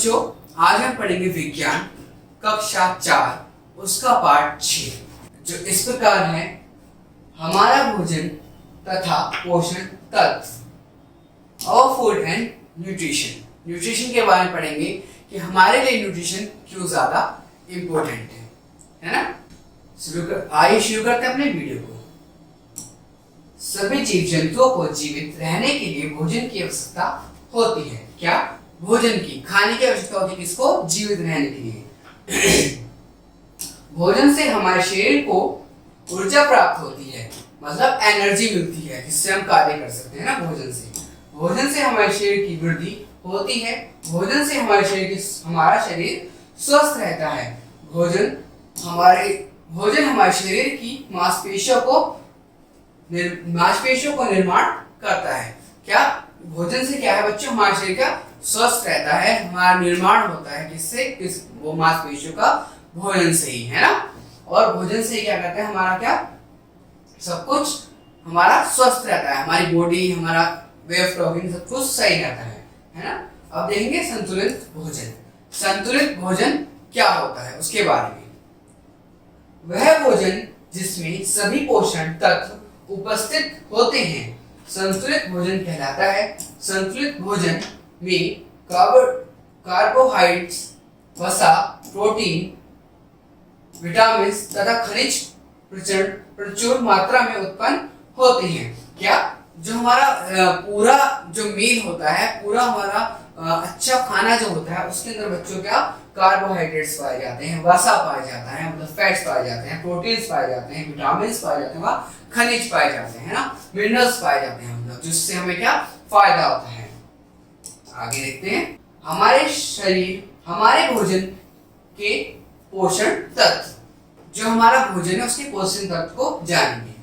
बच्चों, आज हम पढ़ेंगे विज्ञान कक्षा 4 उसका पाठ 6 जो इस प्रकार है। हमारा भोजन तथा पोषण तत्व, our food and nutrition. Nutrition के बारे में पढ़ेंगे कि हमारे लिए न्यूट्रिशन क्यों ज्यादा इम्पोर्टेंट है ना। आइए शुरू करते हैं अपने वीडियो को। सभी जीव जंतुओं को जीवित रहने के लिए भोजन की आवश्यकता होती है। क्या? भोजन की, खाने की आवश्यकता होती है किसको? जीवित रहने के लिए। भोजन से हमारे शरीर को ऊर्जा प्राप्त होती है, मतलब एनर्जी मिलती है जिससे हम कार्य कर सकते हैं ना। भोजन से हमारे शरीर की वृद्धि होती है। भोजन से हमारा शरीर स्वस्थ रहता है। भोजन हमारे शरीर की मांसपेशियों को निर्माण करता है। क्या? भोजन से क्या है बच्चों? हमारे शरीर का स्वस्थ रहता है, हमारा निर्माण होता है किससे? वो मांसपेशियों का भोजन से ही, है ना। और भोजन से क्या करते हैं? हमारा क्या सब कुछ हमारा स्वस्थ रहता है, हमारी बॉडी, हमारा वे ऑफ टॉकिंग सब कुछ सही रहता है ना। अब देखेंगे संतुलित भोजन। संतुलित भोजन क्या होता है उसके बारे में। वह भोजन जिसमें सभी पोषण तत्व उपस्थित होते हैं संतुलित भोजन कहलाता है। संतुलित भोजन में कार्बोहाइड्रेट्स, वसा, प्रोटीन, विटामिन तथा खनिज प्रचुर मात्रा में उत्पन्न होते हैं। क्या? जो हमारा पूरा जो मील होता है, पूरा हमारा अच्छा खाना जो होता है उसके अंदर बच्चों क्या कार्बोहाइड्रेट्स पाए जाते हैं, वसा पाया जाता है, मतलब फैट्स पाए जाते हैं, प्रोटीन्स पाए जाते हैं, विटामिन पाए जाते हैं, खनिज पाए जाते हैं ना, मिनरल्स पाए जाते हैं, मतलब जिससे हमें क्या फायदा होता है। आगे देखते हैं हमारे भोजन के पोषण तत्व। जो हमारा भोजन है उसके पोषण तत्व को जानेंगे।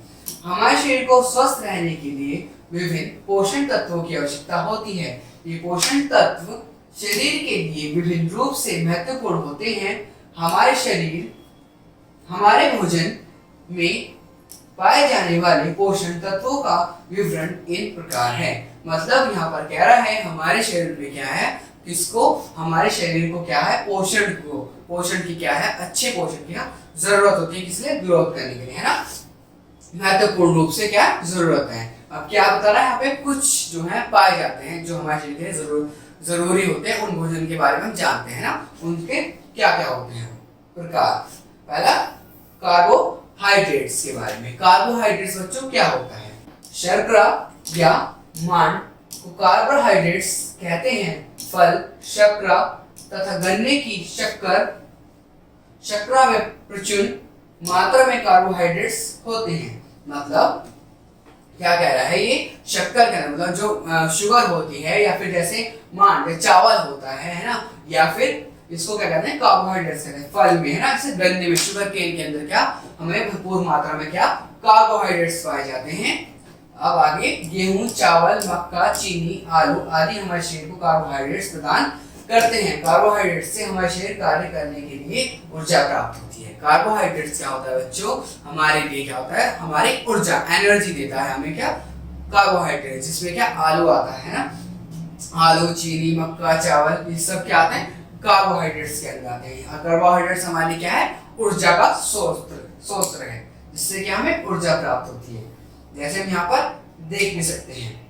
हमारे शरीर को स्वस्थ रहने के लिए विभिन्न पोषण तत्वों की आवश्यकता होती है। ये पोषण तत्व शरीर के लिए विभिन्न रूप से महत्वपूर्ण होते हैं। हमारे भोजन में पाए जाने वाले पोषण तत्वों का विवरण इन प्रकार है। मतलब यहाँ पर कह रहा है हमारे शरीर में क्या है, हमारे शरीर को क्या है, पोषण की क्या है, अच्छे पोषण की जरूरत होती है, किसलिए? ग्रोथ करने के लिए, है ना। महत्वपूर्ण रूप से क्या जरूरत है। अब क्या बता रहा है यहाँ पे, कुछ जो है पाए जाते हैं जो हमारे शरीर के लिए जरूरी होते हैं। उन भोजन के बारे में हम जानते हैं ना, उनके क्या क्या होते हैं प्रकार। पहला कार्बोहाइड्रेट्स के बारे में। कार्बोहाइड्रेट्स बच्चों क्या होता है? शर्करा या मांड को कार्बोहाइड्रेट्स कहते हैं। फल, शर्करा तथा गन्ने की शर्करा में प्रचुर मात्रा में कार्बोहाइड्रेट्स होते हैं। मतलब क्या कह रहा है ये? शक्कर का मतलब जो शुगर होती है, या फिर जैसे मांड चावल होता है ना, या फिर इसको क्या कहते हैं, कार्बोहाइड्रेट्स कहते हैं। फल में, है ना, जैसे गन्ने में, शुगर केन के अंदर क्या हमें भरपूर मात्रा में क्या कार्बोहाइड्रेट्स पाए जाते हैं। अब आगे गेहूं, चावल, मक्का, चीनी, आलू आदि हमारे शरीर को कार्बोहाइड्रेट्स प्रदान करते हैं। कार्बोहाइड्रेट्स से हमारे शरीर कार्य करने के लिए ऊर्जा प्राप्त होती है। कार्बोहाइड्रेट्स क्या होता है बच्चों? हमारे लिए क्या होता है? हमारी ऊर्जा, एनर्जी देता है हमें क्या कार्बोहाइड्रेट्स, जिसमें क्या आलू आता है ना। आलू, चीनी, मक्का, चावल, ये सब क्या आते हैं? कार्बोहाइड्रेट्स के अंदर आते हैं। और कार्बोहाइड्रेट्स हमारे लिए क्या है? ऊर्जा का स्रोत है, जिससे क्या हमें ऊर्जा प्राप्त होती है। जैसे हम यहाँ पर देख भी सकते हैं,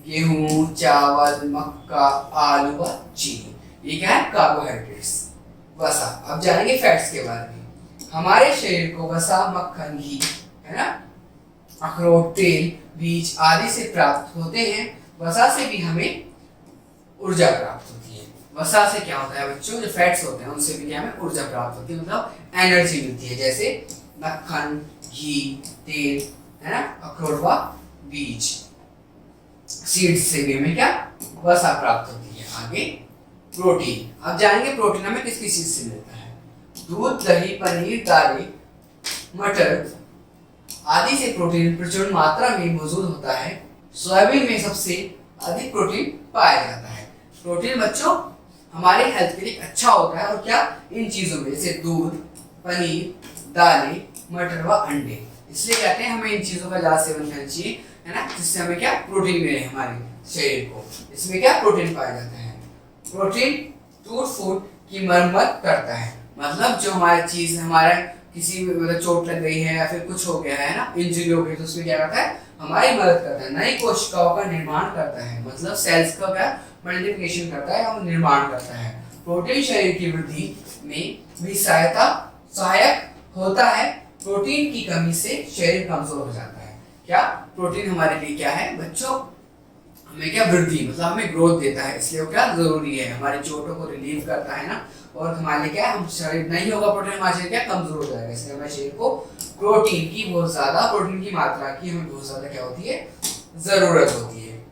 गेहूं, चावल, मक्का, आलू व चीनी, ये क्या है? कार्बोहाइड्रेट्स। वसा। अब जानेंगे फैट्स के बारे में। हमारे शरीर को वसा, मक्खन, घी, है ना, अखरोट, तेल, बीज आदि से प्राप्त होते हैं। वसा से भी हमें ऊर्जा प्राप्त होती है। वसा से क्या होता है बच्चों? जो फैट्स होते हैं उनसे भी क्या हमें ऊर्जा प्राप्त होती है, मतलब एनर्जी मिलती है। जैसे मक्खन, घी, तेल, है ना, अखरोट व बीज, सीड्स से भी हमें क्या वसा प्राप्त होती है। आगे प्रोटीन। अब जानेंगे प्रोटीन हमें किस किस चीज से मिलता है। दूध, दही, पनीर, दालें, मटर आदि से प्रोटीन प्रचुर मात्रा में मौजूद होता है। सोयाबीन में सबसे अधिक प्रोटीन पाया जाता है। प्रोटीन बच्चों हमारे हेल्थ के लिए अच्छा होता है। और क्या? इन चीजों में, जैसे दूध, पनीर, दालें, मटर व अंडे। इसलिए कहते हैं हमें इन चीजों का ज्यादा सेवन करना चाहिए, है ना, जिससे हमें क्या प्रोटीन मिले हमारे शरीर को। इसमें क्या प्रोटीन पाया जाता है। प्रोटीन टूट फूट की मरम्मत करता है। मतलब जो हमारी चीज हमारा किसी मतलब चोट लग गई है या फिर कुछ हो गया है ना, इंजरी हो गई, तो उसमें क्या करता है, हमारी मदद करता है, नई कोशिकाओं का निर्माण करता है, मतलब सेल्स का क्या मल्टीप्लिकेशन करता है और निर्माण करता है। प्रोटीन शरीर की वृद्धि में भी सहायक होता है। प्रोटीन की कमी से शरीर कमजोर हो जाता है। क्या प्रोटीन हमारे लिए क्या है बच्चों, हमें क्या वृद्धि मतलब हमें ग्रोथ देता है, इसलिए वो क्या जरूरी है, हमारी चोटों को रिलीव करता है ना, और हमारे लिए क्या हम शरीर नहीं होगा प्रोटीन, हमारा शरीर क्या कमजोर हो जाएगा, इसलिए हमारे शरीर को प्रोटीन की बहुत ज्यादा, प्रोटीन की मात्रा की हमें बहुत ज्यादा क्या होती है, जरूरत होती है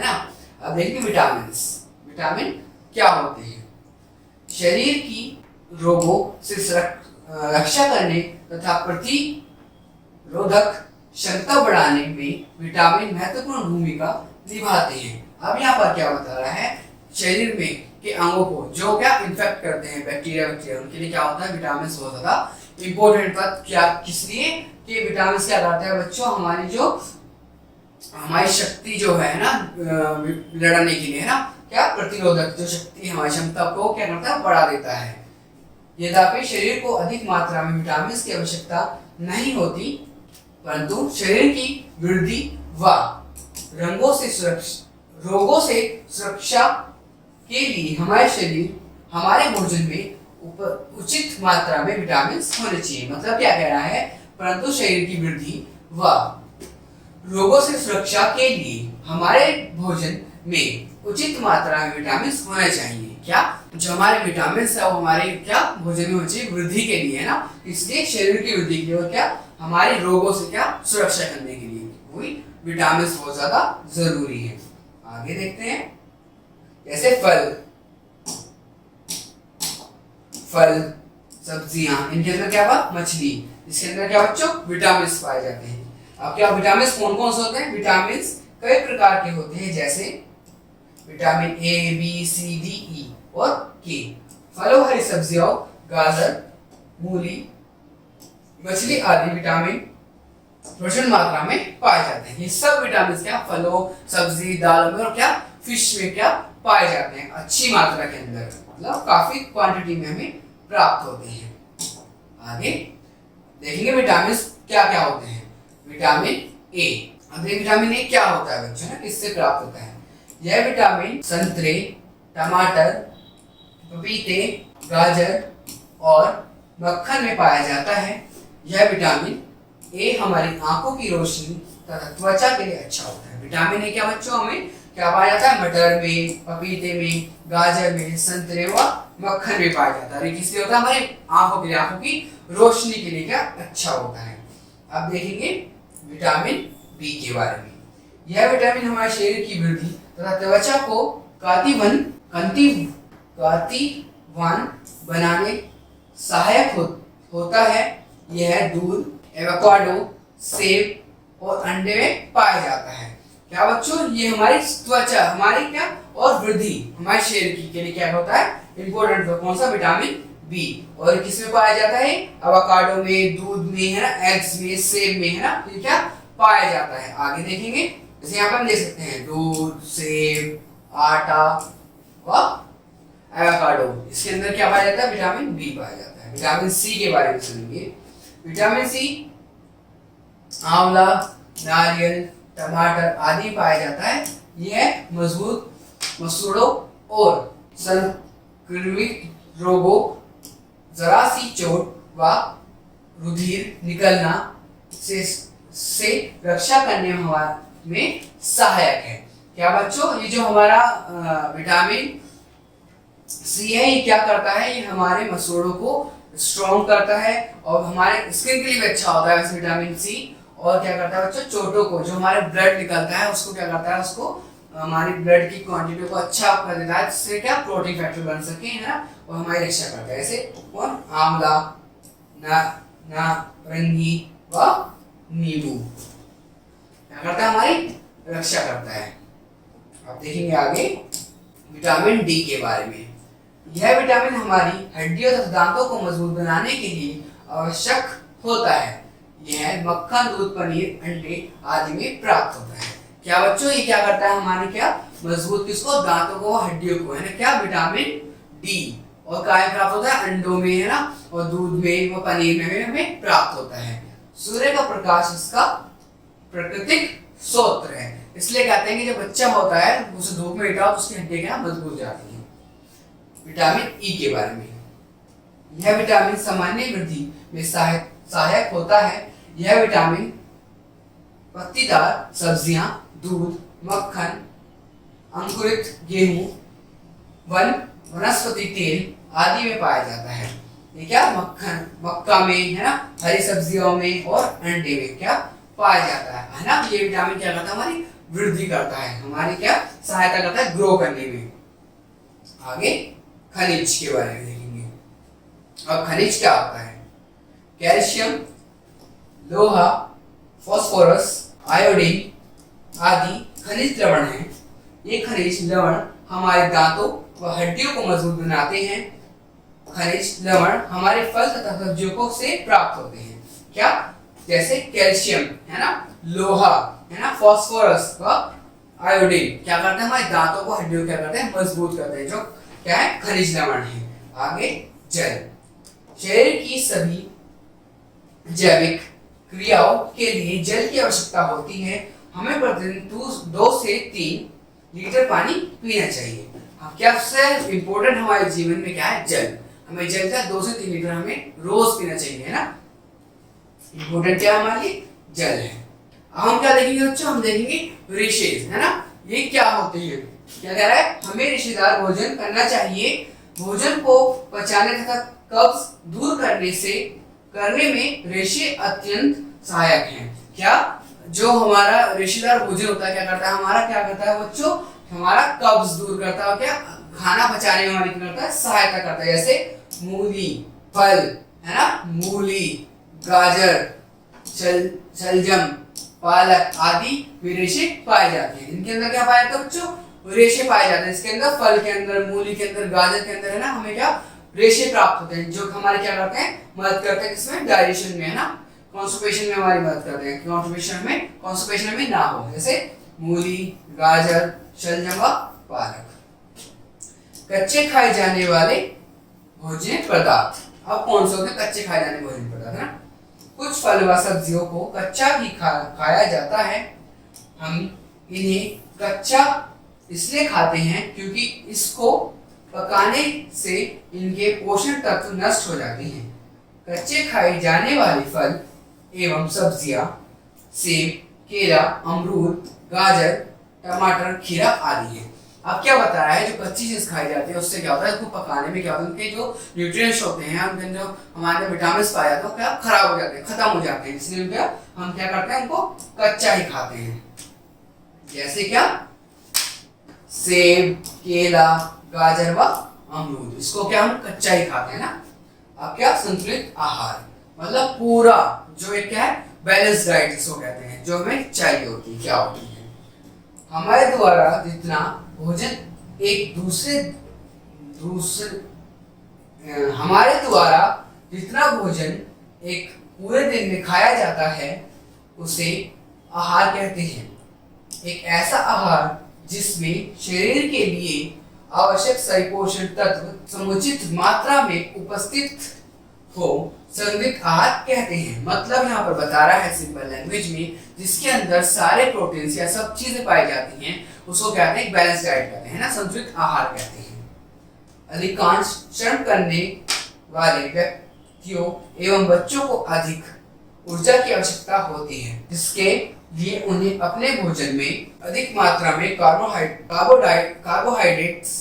ना। अब देखिए विटामिन क्या होते हैं। शरीर की रोगों से रक्षा करने तथा प्रतिरोधक क्षमता बढ़ाने में विटामिन महत्वपूर्ण भूमिका निभाते हैं। अब यहाँ पर क्या बता रहा है, शरीर में के अंगों को जो क्या इन्फेक्ट करते हैं, बैक्टीरिया उनके लिए क्या होता है, विटामिन बहुत ज्यादा इंपॉर्टेंट होता। क्या किस लिए कि विटामिन क्या करता है बच्चों, हमारी शक्ति जो है ना लड़ने के लिए है ना, क्या प्रतिरोधक जो शक्ति हमारी क्षमता को क्या करता है, बढ़ा देता है। यद्यपि शरीर को अधिक मात्रा में विटामिन की आवश्यकता नहीं होती, परंतु शरीर की वृद्धि व रोगों से सुरक्षा के लिए हमारे भोजन में उचित मात्रा में विटामिन होने चाहिए। मतलब क्या कह रहा है, परंतु शरीर की वृद्धि व रोगों से सुरक्षा के लिए हमारे भोजन में उचित मात्रा में विटामिन होने चाहिए। क्या जो हमारे विटामिन है वो हमारे क्या भोजन में होनी चाहिए, वृद्धि के लिए है ना, इसलिए शरीर की वृद्धि के लिए और क्या हमारे रोगों से क्या सुरक्षा करने के लिए वही विटामिन बहुत ज्यादा जरूरी है। आगे देखते हैं, जैसे फल सब्जियां, इनके अंदर क्या हुआ, मछली, इसके अंदर क्या बच्चों विटामिन पाए जाते हैं। अब क्या विटामिन कौन कौन से होते हैं, विटामिन कई प्रकार के होते हैं, जैसे vitamin A B C D E और के। फलों हरी सब्जियों गाजर मूली मछली आदि विटामिन प्रचुर मात्रा में पाए जाते हैं। ये सब विटामिन क्या फलों सब्जी दालों में और क्या फिश में क्या पाए जाते हैं, अच्छी मात्रा के अंदर, मतलब काफी क्वांटिटी में हमें प्राप्त होते हैं। आगे देखेंगे विटामिन क्या क्या होते हैं। विटामिन ए, अब विटामिन ए क्या होता है बच्चों, किससे प्राप्त होता है। यह विटामिन संतरे टमाटर पपीते गाजर और मक्खन में पाया जाता है। यह विटामिन ए हमारी आंखों की रोशनी तथा त्वचा के लिए अच्छा होता है। विटामिन ए क्या बच्चों हमें क्या पाया जाता है, मटर में पपीते में गाजर में संतरे व मक्खन में पाया जाता है। किस लिए होता है, हमारी आंखों की रोशनी के लिए क्या अच्छा होता है। अब देखेंगे विटामिन बी के बारे में। यह विटामिन हमारे शरीर की वृद्धि तथा त्वचा को कांतिवान बनाने सहायक होता है। यह दूध एवोकाडो सेब और अंडे में पाया जाता है। क्या बच्चों, ये हमारी त्वचा हमारी क्या और वृद्धि हमारे शरीर की के लिए क्या होता है, इंपॉर्टेंट है। कौन सा, विटामिन बी। और किसमें पाया जाता है, एवोकाडो में, दूध में है ना, एग्स में, सेब में है ना, ये क्या पाया जाता है। आगे देखेंगे, जैसे यहाँ पर हम देख सकते हैं दूध सेब आटा व एवोकाडो, इसके अंदर क्या पाया जाता है, विटामिन बी पाया जाता है। विटामिन सी के बारे में सुनेंगे। विटामिन सी आंवला नारियल टमाटर आदि पाया जाता है। यह मजबूत मसूड़ों और संक्रामक रोगों, जरा सी चोट व रुधिर निकलना से रक्षा करने में सहायक है। क्या बच्चों, ये जो हमारा विटामिन सी है, ये क्या करता है, ये हमारे मसूड़ों को स्ट्रॉन्ग करता है और हमारे स्किन के लिए भी अच्छा होता है विटामिन सी। और क्या करता है बच्चों, चोटों को जो हमारे ब्लड निकलता है उसको क्या करता है, उसको हमारी ब्लड की क्वांटिटी को अच्छा कर देता है, जिससे क्या प्रोटीन फैक्टर बन सके है ना, और हमारी रक्षा करता है। ऐसे कौन, आंवला नारंगी व नींबू क्या करता है, हमारी रक्षा करता है। अब देखेंगे आगे विटामिन डी के बारे में। यह विटामिन हमारी हड्डियों तथा दांतों को मजबूत बनाने के लिए आवश्यक होता है। यह मक्खन दूध पनीर अंडे आदि में प्राप्त होता है। क्या बच्चों, ये क्या करता है, हमारे क्या मजबूत किसको, दांतों को हड्डियों को है ना, क्या विटामिन डी। और कहाँ प्राप्त होता है? अंडों में, है ना, और दूध में, व पनीर में हमें प्राप्त होता है। सूर्य का प्रकाश इसका प्राकृतिक स्रोत है, इसलिए कहते हैं कि जब बच्चा होता है उसे धूप में बिठाओ तो उसकी हड्डियां क्या मजबूत जाती हैं। विटामिन ई के बारे में, यह विटामिन सामान्य वृद्धि में सहायक होता है। यह विटामिन पत्तीदार सब्जियां, दूध, मक्खन, अंकुरित गेहूं, वनस्पति तेल आदि में पाया जाता है। ये क्या? मक्खन, मक्का में, है ना, हरी सब्जियों में और अंडे में क्या पाया जाता है ना। ये विटामिन क्या करता है? हमारी वृद्धि करता है, हमारी क्या सहायता करता है ग्रो करने में। आगे खनिज के बारे में देखेंगे। अब खनिज क्या होता है? कैल्शियम, लोहा, फास्फोरस, आयोडीन आदि खनिज लवण हैं। ये खनिज लवण हमारे दांतों व हड्डियों को मजबूत बनाते हैं। खनिज लवण हमारे फल तथा सब्जियों से प्राप्त होते हैं। क्या? जैसे कैल्शियम, है ना, लोहा, है ना, फास्फोरस व आयोडीन क्या करते हैं? हमारे दांतों को, हड्डियों क्या करते हैं? मजबूत करते हैं, जो क्या है? खनिज लवण है। आगे जल, शरीर की सभी जैविक क्रियाओं के लिए जल की आवश्यकता होती है। हमें प्रतिदिन 2 से 3 लीटर पानी पीना चाहिए। क्या सबसे इंपॉर्टेंट हमारे जीवन में क्या है? जल। हमें जल का 2 से 3 लीटर हमें रोज पीना चाहिए, है ना। इंपॉर्टेंट क्या हमारे लिए? जल है। अब हम क्या देखेंगे बच्चों? हम देखेंगे रेशेज, है ना। ये क्या होती है? क्या कह रहा है? हमें रेशेदार भोजन करना चाहिए। भोजन को पचाने तथा कब्ज दूर करने में रेशे अत्यंत सहायक हैं। क्या? जो हमारा रेशेदार भोजन होता है क्या करता है? हमारा क्या करता है बच्चों? हमारा कब्ज दूर करता है, क्या खाना पचाने में हमारी क्या करता है? सहायता करता है। जैसे मूली फल, है ना, मूली, गाजर, शलजम, पालक आदि में रेशे पाए जाते हैं। इनके अंदर क्या पाया जाता है बच्चों? रेशे पाए जाते हैं। इसके अंदर फल के अंदर, मूली के अंदर, गाजर के अंदर, है ना, हमें क्या रेशे प्राप्त होते हैं, जो हमारे क्या करते हैं? मदद करते हैं किसमें? डाइजेशन में, है ना, कॉन्स्टिपेशन में हमारी मदद करते हैं। कॉन्स्टिपेशन में ना हो। जैसे मूली, गाजर, शलजम व पालक। कच्चे खाए जाने वाले भोजन पदार्थ। अब कौन से होते हैं कच्चे खाए जाने भोजन पदार्थ? है ना, कुछ फल व सब्जियों को कच्चा भी खाया जाता है। हम इन्हें कच्चा इसलिए खाते हैं क्योंकि इसको पकाने से इनके पोषण तत्व नष्ट हो जाते हैं। कच्चे खाए जाने वाले फल एवं सब्जियां सेब, केला, अमरूद, गाजर, टमाटर, खीरा आदि हैं। अब क्या बता रहा है? जो कच्ची चीज खाई जाती है उससे क्या होता है? उसको पकाने में क्या होता है? उनके जो न्यूट्रिएंट्स होते हैं, उनके जो हमारे विटामिन पाए जाते हैं, क्या खराब हो जाते हैं, खत्म हो जाते हैं। इसलिए हम क्या करते हैं? उनको कच्चा ही खाते हैं। जैसे क्या? सेब, केला, गाजर व अमरूद, इसको क्या हम कच्चा ही खाते हैं ना। अब क्या? संतुलित आहार मतलब पूरा जो एक क्या है? बैलेंस डाइट जिसको कहते हैं, जो हमें चाहिए होती है। क्या होती है? हमारे द्वारा जितना भोजन हमारे द्वारा जितना भोजन एक पूरे दिन में खाया जाता है उसे आहार कहते हैं। एक ऐसा आहार जिसमें शरीर के लिए आवश्यक सही पोषण तत्व समुचित मात्रा में उपस्थित हो, संतुलित आहार कहते हैं। मतलब यहाँ पर बता रहा है सिंपल लैंग्वेज में, जिसके अंदर सारे प्रोटीन्स या सब चीजें पाई जाती हैं, उसको कहते हैं बैलेंस डाइट कहते हैं ना, संतुलित आहार कहते हैं। अधिकांश श्रम करने वाले व्यक्तियों एवं बच्चों को अधिक ऊर्जा की आवश्यकता होती है, जिसके लिए उन्हें अपने भोजन में अधिक मात्रा में कार्बोहाइड्रेट्स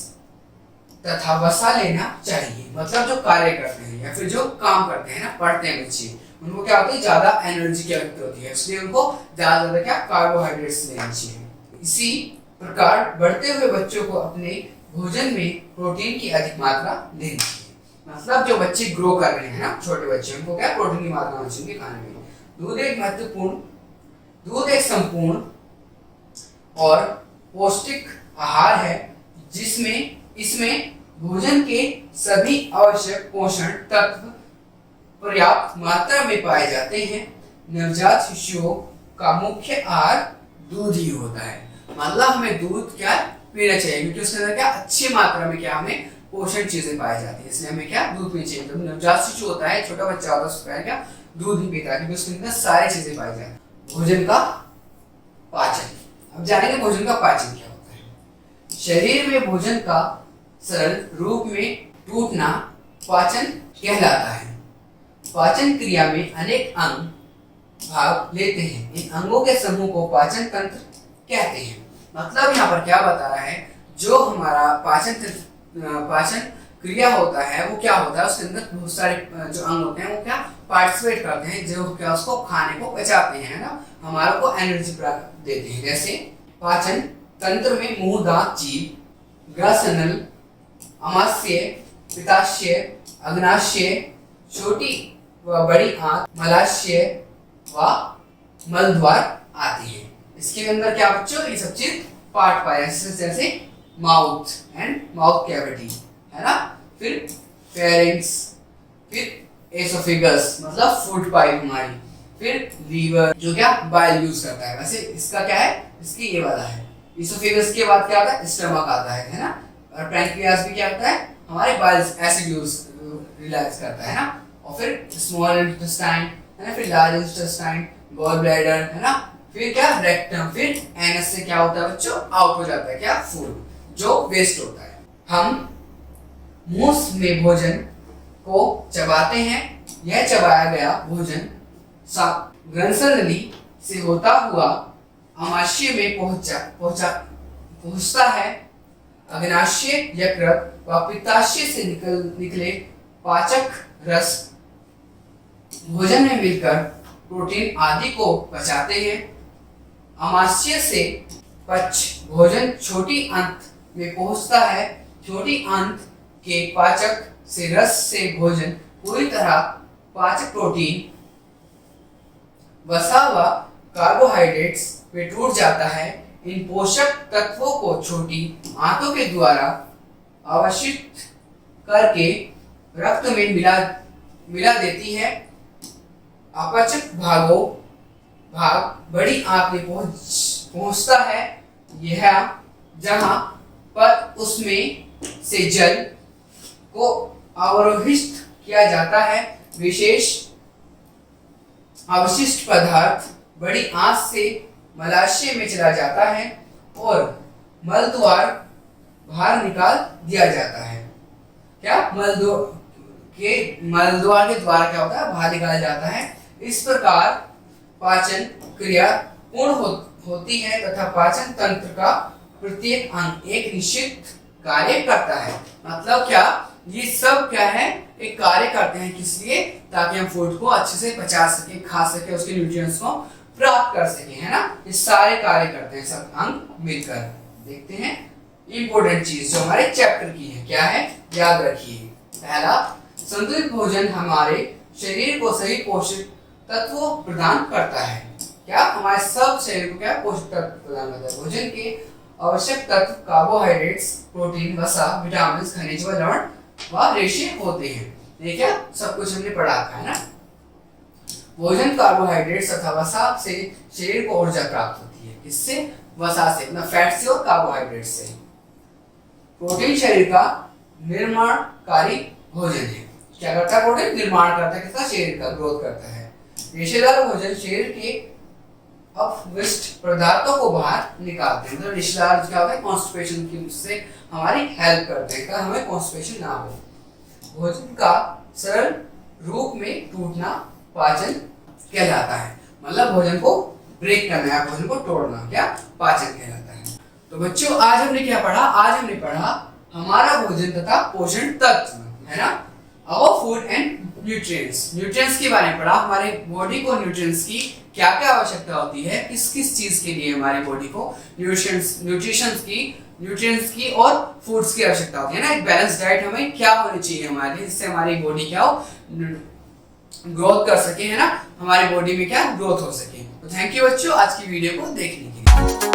तथा वसा लेना चाहिए। मतलब जो कार्य करते हैं या फिर जो काम करते हैं ना, पढ़ते हैं बच्चे, उनको क्या होती है? ज्यादा एनर्जी की आवश्यकता होती है, इसलिए उनको ज्यादा क्या कार्बोहाइड्रेट्स लेना चाहिए। इसी प्रकार बढ़ते हुए बच्चों को अपने भोजन में प्रोटीन की अधिक मात्रा लेनी चाहिए। मतलब जो बच्चे ग्रो कर रहे हैं ना, छोटे बच्चे, उनको क्या प्रोटीन की मात्रा होनी चाहिए खाने में। दूध एक संपूर्ण और पौष्टिक आहार है, जिसमें इसमें भोजन के सभी आवश्यक पोषण तत्व पर्याप्त मात्रा में पाए जाते हैं। नवजात शिशुओं का मुख्य आहार दूध ही होता है। मतलब हमें दूध क्या पीना चाहिए, क्योंकि उसके अंदर क्या अच्छी मात्रा में क्या हमें पोषण चीजें पाई जाती है, इसलिए हमें क्या दूध पीना चाहिए। जब नवजात शिशु होता है, छोटा बच्चा होता है, उसको पहले क्या दूध ही पीता है, क्योंकि उसके अंदर सारी चीजें पाई जाती है। भोजन का पाचन, अब जानेंगे भोजन का पाचन क्या होता है। शरीर में भोजन का सरल रूप में टूटना पाचन कहलाता है। पाचन क्रिया में अनेक अंग भाग लेते हैं, इन अंगों के समूह को पाचन तंत्र कहते हैं। मतलब यहाँ पर क्या बता रहा है, जो हमारा पाचन क्रिया होता है वो क्या होता है, उसके अंदर बहुत सारे जो अंग होते हैं वो क्या पार्टिसिपेट करते हैं, जो क्या उसको खाने को पचाते हैं ना, हमारे को एनर्जी प्राप्त देते हैं। जैसे पाचन तंत्र में मुंह, दांत, जीभ, ग्रसनल, आमाशय, पित्ताशय, अग्नाशय, छोटी व बड़ी आंत, मलाशय व मलद्वार आती है। इसके अंदर क्या बच्चों ये सब चीज पार्ट पाए, जैसे माउथ एंड माउथ कैविटी है ना, फिर फेरिंक्स, फिर एसोफेगस मतलब फूड पाइप हमारी, फिर लीवर जो क्या बाइल यूज करता है। वैसे इसका क्या है, इसकी ये वाला है। एसोफेगस के बाद क्या आता है, स्टमक आता है ना, और पैंक्रियास भी क्या होता है, हमारे बाइल एसिड यूज रिलैक्स करता है ना, और फिर स्मॉल इंटेस्टाइन है ना, फिर लार्ज इंटेस्टाइन, गॉल ब्लैडर है ना, फिर क्या रेक्टम, फिर एनस से क्या होता है बच्चों आउट हो जाता है क्या फूड जो वेस्ट होता है। हम मुंह में भोजन को चबाते हैं, यह चबाया गया भोजन ग्रंथन नली से होता हुआ आमाशय में पहुंचता है। अग्नाशय, यकृत व पित्ताशय से निकले पाचक रस भोजन में मिलकर प्रोटीन आदि को पचाते हैं। आमाशय से पच भोजन छोटी आंत में पहुंचता है। छोटी आंत के पाचक से रस से भोजन पूरी तरह पाचक प्रोटीन, वसा व कार्बोहाइड्रेट्स में टूट जाता है। इन पोषक तत्वों को छोटी आंतों के द्वारा अवशिष्ट करके रक्त में मिला देती है। अपचक भाग बड़ी आंत में पहुंचता है, यह जहां पर उसमें से जल को अवरोहित किया जाता है। विशेष अवशिष्ट पदार्थ बड़ी आंत से मलाशय में चला जाता है और मलद्वार बाहर निकाल दिया जाता है। क्या मलद्वार के द्वारा क्या होता है, बाहर निकाला जाता है। इस प्रकार पाचन क्रिया पूर्ण होती है तथा पाचन तंत्र का प्रत्येक अंग एक निश्चित कार्य करता है। मतलब क्या, ये सब क्या है, एक कार्य करते हैं, किस लिए, ताकि हम फूड को अच्छे से पचा सके, खा सके, उसके न्यूट्रिएंट्स को प्राप्त कर सके, है ना। ये सारे कार्य करते हैं सब अंग मिलकर। देखते हैं इंपॉर्टेंट चीज जो हमारे चैप्टर की है, क्या है, याद रखिए। पहला, संतुलित भोजन हमारे शरीर को सही पोषक तत्व प्रदान करता है। क्या, हमारे सब शरीर को क्या पोषक तत्व प्रदान करता है। भोजन के आवश्यक तत्व कार्बोहाइड्रेट्स, प्रोटीन, वसा, विटामिन, खनिज व लवण व रेशे होते हैं। ये क्या सब कुछ हमने पढ़ा है ना। भोजन कार्बोहाइड्रेट्स तथा वसा से शरीर को ऊर्जा प्राप्त होती है। किससे, वसा से, मतलब फैट से और कार्बोहाइड्रेट से। प्रोटीन शरीर का निर्माणकारी भोजन है। क्या करता है प्रोटीन, निर्माण करता है किसका, शरीर का, ग्रोथ करता है। रेशेदार भोजन शरीर के अपविष्ट पदार्थों को बाहर निकालते हैं। मतलब रेशेदार क्या होता है, कॉन्स्टिपेशन की उससे हमारी हेल्प करते हैं, कि हमें कॉन्स्टिपेशन ना हो। भोजन का सरल रूप में टूटना पाचन कहलाता है। मतलब भोजन को ब्रेक करना है, भोजन को तोड़ना, क्या पाचन कहलाता है। तो बच्चों आज हमने क्या पढ़ा, आज हमने पढ़ा हमारा भोजन तथा पोषण तत्व, है ना। Our food and nutrients, nutrients के बारे में पढ़ा। हमारे बॉडी को न्यूट्रिएंट्स की क्या क्या आवश्यकता होती है, किस किस चीज के लिए हमारी बॉडी को न्यूट्रिएंट्स की और फूड्स की आवश्यकता होती है ना। एक बैलेंस डाइट हमें क्या होनी चाहिए हमारे लिए, जिससे हमारी बॉडी क्या हो, ग्रोथ कर सके, है ना, हमारी बॉडी में क्या ग्रोथ हो सके। तो थैंक यू बच्चों आज की वीडियो को देखने के लिए।